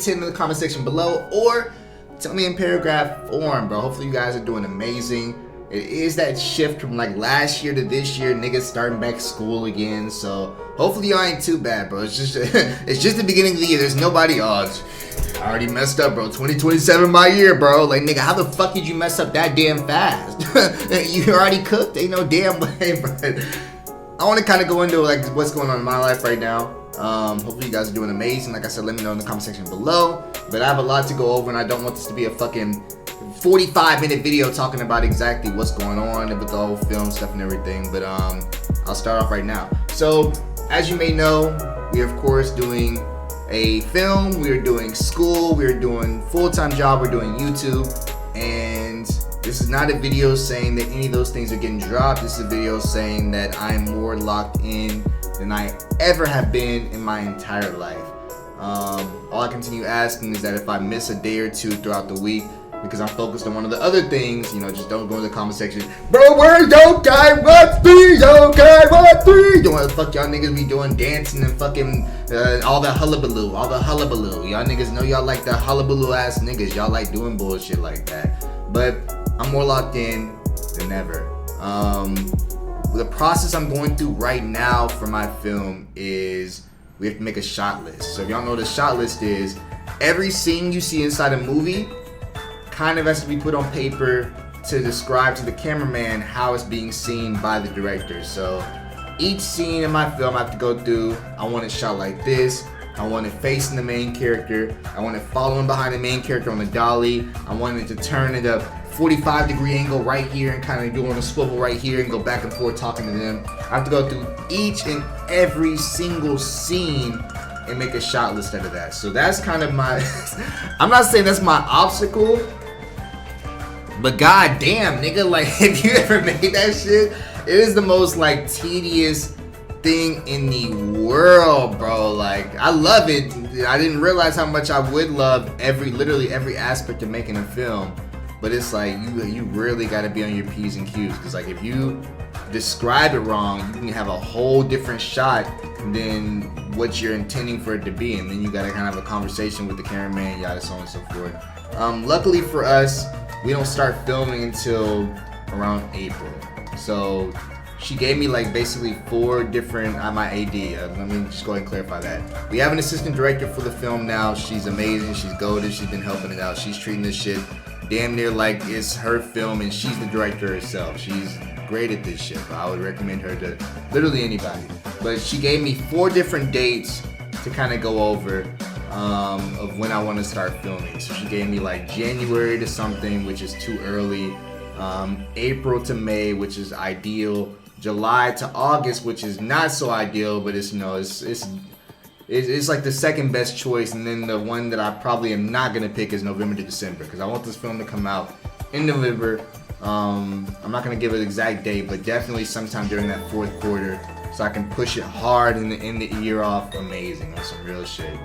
hit in the comment section below, or tell me in paragraph form, bro. Hopefully you guys are doing amazing. It is that shift from like last year to this year, niggas starting back school again. So hopefully y'all ain't too bad, bro. It's just it's just the beginning of the year. There's nobody. I already messed up, bro. 2027 my year, bro. Like, nigga, how the fuck did you mess up that damn fast? You already cooked. Ain't no damn way, but I want to kind of go into like what's going on in my life right now. Hopefully you guys are doing amazing. Like I said, let me know in the comment section below. But I have a lot to go over, and I don't want this to be a fucking 45-minute video talking about exactly what's going on with the whole film stuff and everything. But I'll start off right now. So as you may know, we are of course doing a film, we're doing school, we're doing full-time job, we're doing YouTube, and this is not a video saying that any of those things are getting dropped. This is a video saying that I'm more locked in than I ever have been in my entire life. All I continue asking is that if I miss a day or two throughout the week because I'm focused on one of the other things, you know, just don't go in the comment section, bro, where's your guy? What's three? Okay, what three? Doing what the fuck y'all niggas be doing, dancing and fucking all the hullabaloo. Y'all niggas know y'all like the hullabaloo ass niggas. Y'all like doing bullshit like that. But I'm more locked in than ever. The process I'm going through right now for my film is we have to make a shot list. So if y'all know what a shot list is, every scene you see inside a movie kind of has to be put on paper to describe to the cameraman how it's being seen by the director. So each scene in my film I have to go through, I want it shot like this, I want it facing the main character, I want it following behind the main character on the dolly, I want it to turn at a 45-degree angle right here and kind of doing a swivel right here and go back and forth talking to them. I have to go through each and every single scene and make a shot list out of that. So that's kind of my I'm not saying that's my obstacle, but god damn, nigga, like, if you ever made that shit, it is the most like tedious thing in the world, bro. Like, I love it. I didn't realize how much I would love literally every aspect of making a film, but it's like you really got to be on your P's and Q's, because like if you describe it wrong, you can have a whole different shot than what you're intending for it to be, and then you got to kind of have a conversation with the cameraman, yada, so on and so forth. Luckily for us, we don't start filming until around April. So she gave me like basically 4 different, my AD, let me just go ahead and clarify that. We have an assistant director for the film now. She's amazing, she's goated, she's been helping it out. She's treating this shit damn near like it's her film and she's the director herself. She's great at this shit, but I would recommend her to literally anybody. But she gave me 4 different dates to kind of go over of when I want to start filming. So she gave me like January to something, which is too early, April to May, which is ideal, July to August, which is not so ideal, but it's, you know, it's like the second best choice, and then the one that I probably am not gonna pick is November to December, because I want this film to come out in November. I'm not gonna give an exact date, but definitely sometime during that 4th quarter, so I can push it hard and end the year off amazing on some real shit.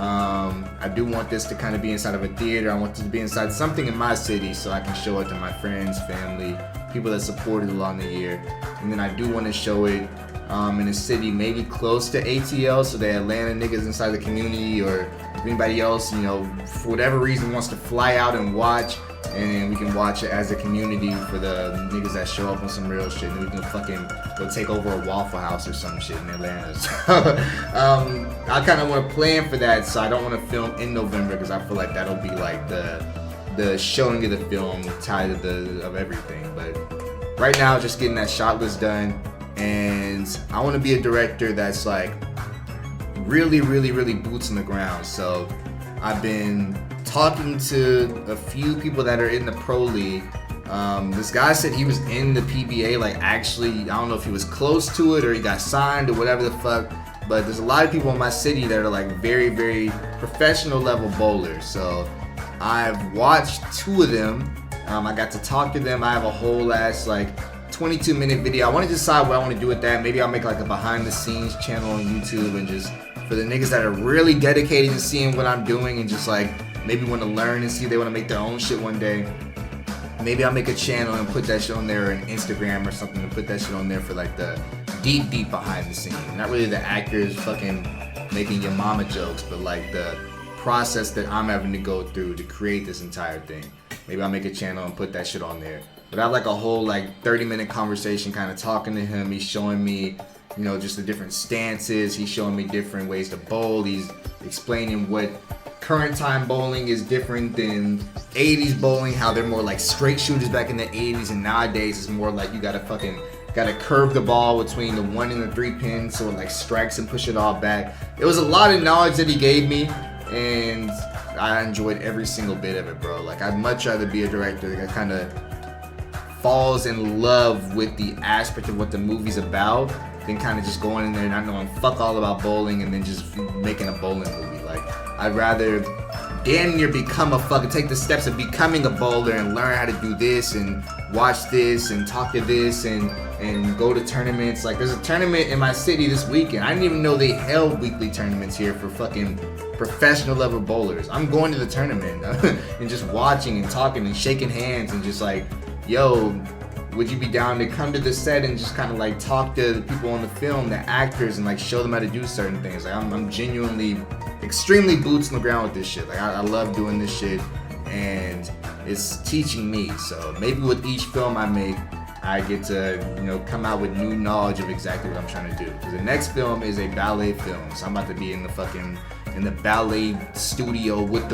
I do want this to kind of be inside of a theater. I want this to be inside something in my city so I can show it to my friends, family, people that supported along the year. And then I do want to show it in a city maybe close to ATL, so the Atlanta niggas inside the community, or if anybody else, you know, for whatever reason wants to fly out and watch, and we can watch it as a community for the niggas that show up on some real shit, and we can fucking go take over a Waffle House or some shit in Atlanta. So, I kind of want to plan for that, so I don't want to film in November, because I feel like that'll be like the showing of the film tied to of everything. But right now, just getting that shot list done, and I want to be a director that's like really boots on the ground. So I've been talking to a few people that are in the pro league. This guy said he was in the PBA, like actually, I don't know if he was close to it or he got signed or whatever the fuck, but there's a lot of people in my city that are like very professional level bowlers. So I've watched 2 of them. I got to talk to them. I have a whole ass like 22-minute video. I want to decide what I want to do with that. Maybe I'll make like a behind the scenes channel on YouTube, and just for the niggas that are really dedicated to seeing what I'm doing and just like maybe want to learn and see if they want to make their own shit one day. Maybe I'll make a channel and put that shit on there, or an Instagram or something, to put that shit on there for like the deep behind the scenes. Not really the actors fucking making your mama jokes, but like the process that I'm having to go through to create this entire thing. Maybe I'll make a channel and put that shit on there. But I have like a whole like 30-minute conversation kind of talking to him. He's showing me, you know, just the different stances. He's showing me different ways to bowl. He's explaining what current time bowling is different than 80s bowling, how they're more like straight shooters back in the 80s, and nowadays it's more like you gotta curve the ball between the 1 and the 3 pins so it like strikes and push it all back. It was a lot of knowledge that he gave me, and I enjoyed every single bit of it, bro. Like, I'd much rather be a director that kind of falls in love with the aspect of what the movie's about than kind of just going in there not knowing fuck all about bowling and then just making a bowling movie. Like, I'd rather damn near take the steps of becoming a bowler and learn how to do this and watch this and talk to this and go to tournaments. Like, there's a tournament in my city this weekend. I didn't even know they held weekly tournaments here for fucking professional level bowlers. I'm going to the tournament and just watching and talking and shaking hands and just like, yo, would you be down to come to the set and just kind of like talk to the people on the film, the actors, and like show them how to do certain things? Like, I'm genuinely extremely boots on the ground with this shit. Like, I love doing this shit, and it's teaching me. So maybe with each film I make, I get to, you know, come out with new knowledge of exactly what I'm trying to do. Because the next film is a ballet film, so I'm about to be in the ballet studio with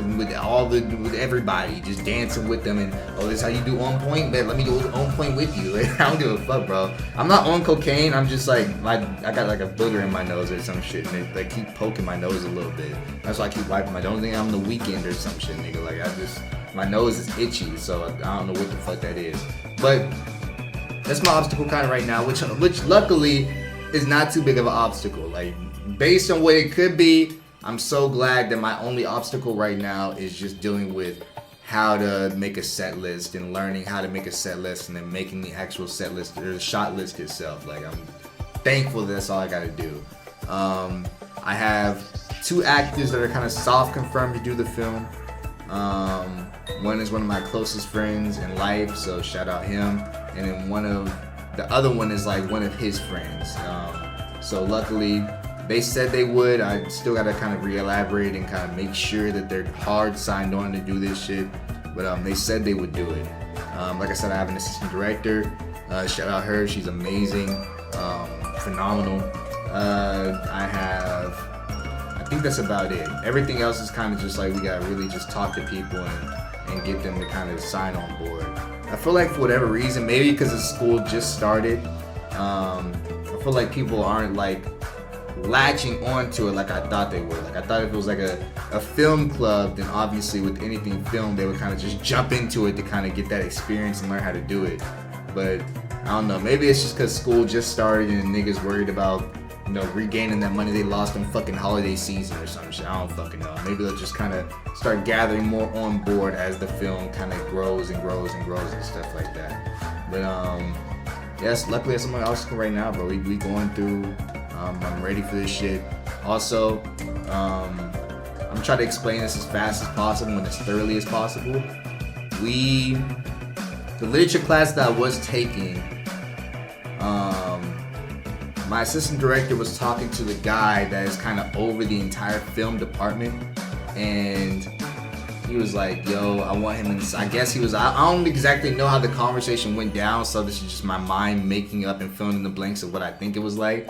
everybody, just dancing with them, and this is how you do on point, man. Let me do on point with you. Like, I don't give a fuck, bro. I'm not on cocaine. I'm just like, I got like a booger in my nose or some shit, and it like keep poking my nose a little bit. That's why I keep wiping my. Don't think I'm the weekend or some shit, nigga. Like, my nose is itchy, so I don't know what the fuck that is. But that's my obstacle kind of right now, which luckily is not too big of an obstacle. Like, based on what it could be, I'm so glad that my only obstacle right now is just dealing with how to make a set list and learning how to make a set list and then making the actual set list or the shot list itself. Like, I'm thankful that's all I gotta do. I have 2 actors that are kind of soft confirmed to do the film. One is one of my closest friends in life, so shout out him. And then the other one is like one of his friends. So luckily, they said they would. I still gotta kind of re-elaborate and kind of make sure that they're hard signed on to do this shit. But they said they would do it. Like I said, I have an assistant director. Shout out her, she's amazing, phenomenal. I think that's about it. Everything else is kind of just like we gotta really just talk to people and get them to kind of sign on board. I feel like for whatever reason, maybe because the school just started, I feel like people aren't like latching onto it like I thought they would. Like, I thought if it was like a film club, then obviously with anything film, they would kind of just jump into it to kind of get that experience and learn how to do it. But I don't know, maybe it's just because school just started and niggas worried about, you know, regaining that money they lost on fucking holiday season or some shit. I don't fucking know. Maybe they'll just kind of start gathering more on board as the film kind of grows and grows and grows and stuff like that. But yes, luckily that's something else right now, bro. We going through. I'm ready for this shit. Also, I'm trying to explain this as fast as possible and as thoroughly as possible. The literature class that I was taking, my assistant director was talking to the guy that is kind of over the entire film department, and he was like, yo, I want him in this. I guess he was, I don't exactly know how the conversation went down, so this is just my mind making up and filling in the blanks of what I think it was like.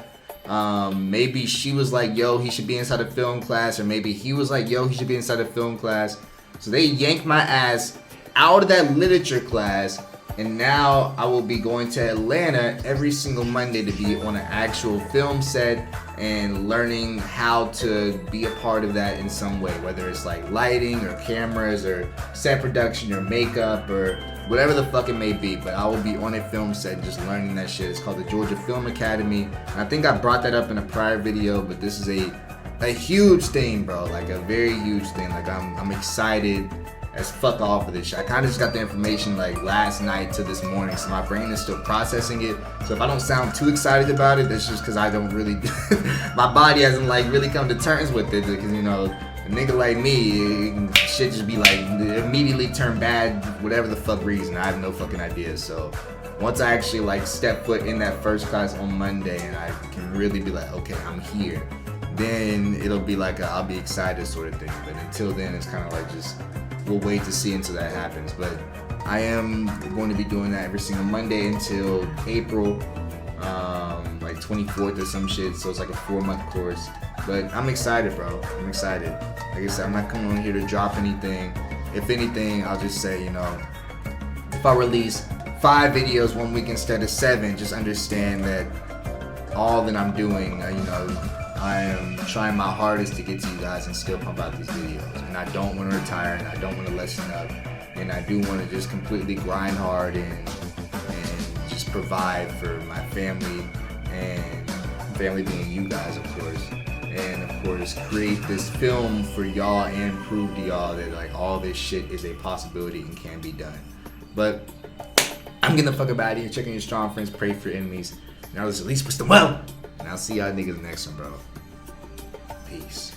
Maybe she was like, yo, he should be inside a film class, or maybe he was like, yo, he should be inside a film class. So they yanked my ass out of that literature class, and now I will be going to Atlanta every single Monday to be on an actual film set and learning how to be a part of that in some way, whether it's like lighting or cameras or set production or makeup or whatever the fuck it may be. But I will be on a film set just learning that shit. It's called the Georgia Film Academy, and I think I brought that up in a prior video, but this is a huge thing, bro. Like, a very huge thing. Like, I'm excited as fuck off of this shit. I kind of just got the information like last night to this morning, so my brain is still processing it. So if I don't sound too excited about it, that's just because I don't really, my body hasn't like really come to terms with it. Because, you know, a nigga like me, shit just be like immediately turn bad, whatever the fuck reason. I have no fucking idea. So once I actually like step foot in that first class on Monday and I can really be like, okay, I'm here, then it'll be like I'll be excited sort of thing. But until then, it's kind of like just we'll wait to see until that happens. But I am going to be doing that every single Monday until April, like 24th or some shit. So it's like a 4-month course. But I'm excited, bro. I'm excited. Like I said, I'm not coming on here to drop anything. If anything, I'll just say, you know, if I release 5 videos one week instead of 7, just understand that all that I'm doing, you know, I am trying my hardest to get to you guys and still pump out these videos. And I don't want to retire, and I don't want to lessen up, and I do want to just completely grind hard and just provide for my family, and family being you guys, of course. And of course, create this film for y'all and prove to y'all that like all this shit is a possibility and can be done. But I'm getting the fuck up out of here. Check on your strong friends, pray for your enemies. Now let's at least wish them well. And I'll see y'all niggas next one, bro. Peace.